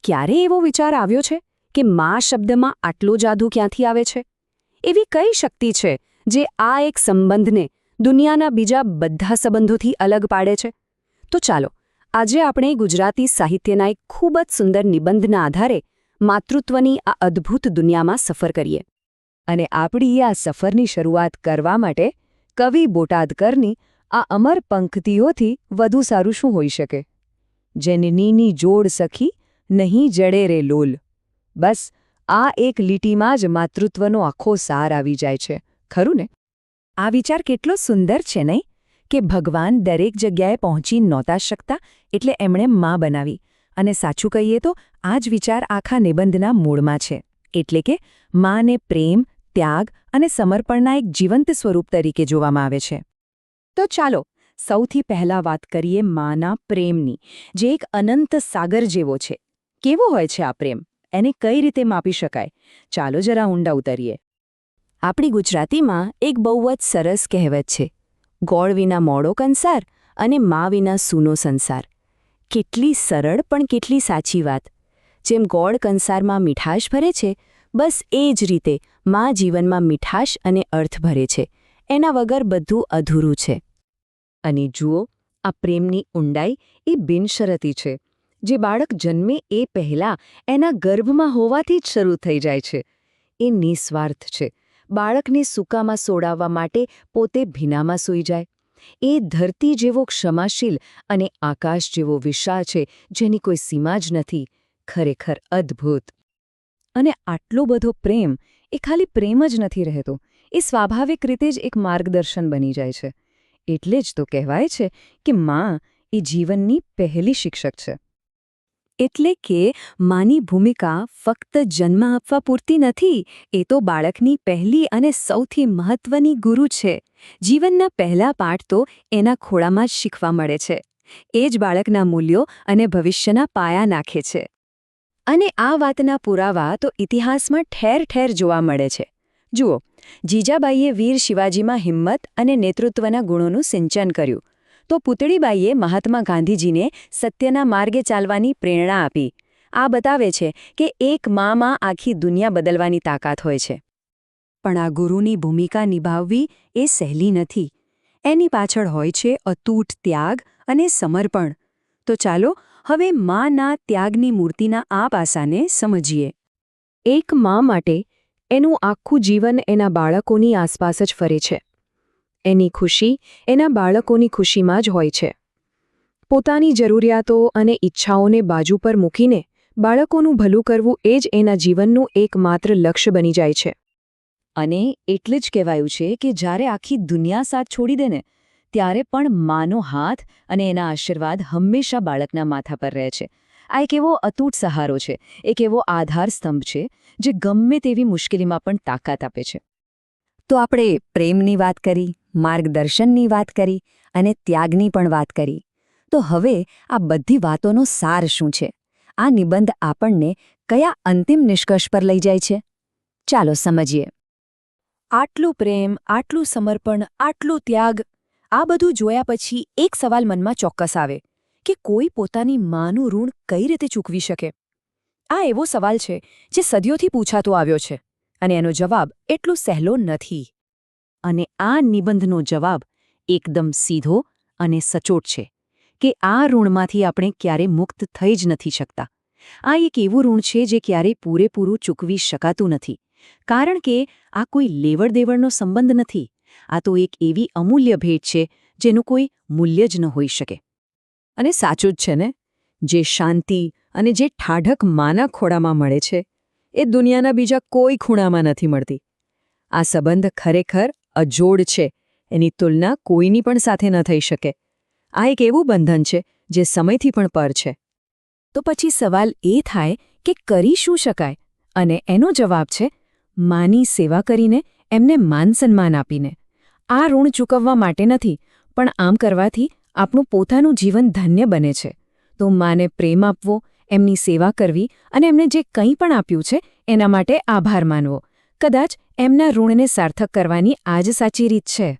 ક્યારે એવો વિચાર આવ્યો છે કે મા શબ્દમાં આટલો જાદુ ક્યાંથી આવે છે? એવી કઈ શક્તિ છે જે આ એક સંબંધને દુનિયાના બીજા બધા સંબંધોથી અલગ પાડે છે? તો ચાલો આજે આપણે ગુજરાતી સાહિત્યના એક ખૂબ જ સુંદર નિબંધના આધારે માતૃત્વની આ અદ્ભુત દુનિયામાં સફર કરીએ. અને આપણી આ સફરની શરૂઆત કરવા માટે કવિ બોટાદકરની આ અમર પંક્તિઓથી વધુ સારું શું હોઈ શકે? જનનીની જોડ સખી નહીં જડે રે લોલ. બસ આ એક લીટીમાં જ માતૃત્વનો આખો સાર આવી જાય છે, ખરું ને? આ વિચાર કેટલો સુંદર છે નહીં? કે ભગવાન દરેક જગ્યાએ પહોંચી નહોતા શકતા એટલે એમણે માં બનાવી. અને સાચું કહીએ તો આ જ વિચાર આખા નિબંધના મૂળમાં છે. એટલે કે માને પ્રેમ, ત્યાગ અને સમર્પણના એક જીવંત સ્વરૂપ તરીકે જોવામાં આવે છે. તો ચાલો સૌથી પહેલા વાત કરીએ માના પ્રેમની, જે એક અનંત સાગર જેવો છે. કેવો હોય છે આ પ્રેમ? એને કઈ રીતે માપી શકાય? ચાલો જરા ઊંડા ઉતરીએ. આપણી ગુજરાતીમાં એક બહુ જ સરસ કહેવત છે, ગોળ વિના મોળો કંસાર અને મા વિના સૂનો સંસાર. કેટલી સરળ પણ કેટલી સાચી વાત. જેમ ગોળ કંસારમાં મીઠાશ ભરે છે, બસ એ જ રીતે મા જીવનમાં મીઠાશ અને અર્થ ભરે છે. એના વગર બધું અધૂરું છે. અને જુઓ, આ પ્રેમની ઊંડાઈ એ બિનશરતી છે, જે બાળક જન્મે એ પહેલાં એના ગર્ભમાં હોવાથી જ શરૂ થઈ જાય છે. એ નિસ્વાર્થ છે. બાળકને સૂકામાં સોડાવવા માટે પોતે ભીનામાં સૂઈ જાય. એ ધરતી જેવો ક્ષમાશીલ અને આકાશ જેવો વિશાળ છે, જેની કોઈ સીમા જ નથી. ખરેખર અદ્ભુત. અને આટલો બધો પ્રેમ એ ખાલી પ્રેમ જ નથી રહેતો, એ સ્વાભાવિક રીતે જ એક માર્ગદર્શન બની જાય છે. એટલે જ તો કહેવાય છે કે માં એ જીવનની પહેલી શિક્ષક છે. એટલે કે માની ભૂમિકા ફક્ત જન્મ આપવા પૂરતી નથી, એ તો બાળકની પહેલી અને સૌથી મહત્વની ગુરુ છે. જીવનના પહેલા પાઠ તો એના ખોળામાં જ શીખવા મળે છે. એ જ બાળકના મૂલ્યો અને ભવિષ્યના પાયા નાખે છે. અને આ વાતના પુરાવા તો ઇતિહાસમાં ઠેર ઠેર જોવા મળે છે. જુઓ, જીજાબાઈએ વીર શિવાજીમાં હિંમત અને નેતૃત્વના ગુણોનું સિંચન કર્યું, તો પુતળીબાઈએ મહાત્મા ગાંધીજીને સત્યના માર્ગે ચાલવાની પ્રેરણા આપી. આ બતાવે છે કે એક માં આખી દુનિયા બદલવાની તાકાત હોય છે. પણ આ ગુરુની ભૂમિકા નિભાવવી એ સહેલી નથી. એની પાછળ હોય છે અતૂટ ત્યાગ અને સમર્પણ. તો ચાલો હવે માના ત્યાગની મૂર્તિના આ પાસાને સમજીએ. એક માં માટે એનું આખું જીવન એના બાળકોની આસપાસ જ ફરે છે. એની ખુશી એના બાળકોની ખુશીમાં જ હોય છે. પોતાની જરૂરિયાતો અને ઈચ્છાઓને બાજુ પર મૂકીને બાળકોનું ભલું કરવું એ જ એના જીવનનું એકમાત્ર લક્ષ્ય બની જાય છે. અને એટલે જ કહેવાયું છે કે જ્યારે આખી દુનિયા સાથ છોડી દે ને, ત્યારે પણ માનો હાથ અને એના આશીર્વાદ હંમેશા બાળકના માથા પર રહે છે. આ એક એવો અતૂટ સહારો છે, એક એવો આધાર સ્તંભ છે, જે ગમે તેવી મુશ્કેલીમાં પણ તાકાત આપે છે. તો આપણે પ્રેમની વાત કરી, માર્ગદર્શનની વાત કરી અને ત્યાગની પણ વાત કરી. તો હવે આ બધી વાતોનો સાર શું છે? આ નિબંધ આપણને કયા અંતિમ નિષ્કર્ષ પર લઈ જાય છે? ચાલો સમજીએ. આટલું પ્રેમ, આટલું સમર્પણ, આટલું ત્યાગ, આ બધું જોયા પછી એક સવાલ મનમાં ચોક્કસ આવે કે કોઈ પોતાની માનું ઋણ કઈ રીતે ચૂકવી શકે? આ એવો સવાલ છે જે સદીઓથી પૂછાતો આવ્યો છે, અને એનો જવાબ એટલો સહેલો નથી. અને આ નિબંધનો જવાબ એકદમ સીધો અને સચોટ છે કે આ ઋણમાંથી આપણે ક્યારે મુક્ત થઈ જ નથી શકતા. આ એક એવું ઋણ છે જે ક્યારેય પૂરેપૂરું ચૂકવી શકાતું નથી, કારણ કે આ કોઈ લેવડ-દેવડનો સંબંધ નથી. આ તો એક એવી અમૂલ્ય ભેટ છે જેનું કોઈ મૂલ્ય જ ન હોઈ શકે. અને સાચું જ છે ને, જે શાંતિ અને જે ઠાઢક માના ખોળામાં મળે છે, એ દુનિયાના બીજા કોઈ ખૂણામાં નથી મળતી. આ સંબંધ ખરેખર અજોડ છે. એની તુલના કોઈની પણ સાથે ન થઈ શકે. આ એક એવું બંધન છે જે સમયથી પણ પર છે. તો પછી સવાલ એ થાય કે કરી શું શકાય? અને એનો જવાબ છે માની સેવા કરીને, એમને માન-સન્માન આપીને. આ ઋણ ચૂકવવા માટે નથી, પણ આમ કરવાથી આપણું પોતાનું જીવન ધન્ય બને છે. તો માને પ્રેમ આપવો, એમની સેવા કરવી અને એમને જે કંઈ પણ આપ્યું છે એના માટે આભાર માનવો, કદાચ એમના ઋણને સાર્થક કરવાની આ જ સાચી રીત છે.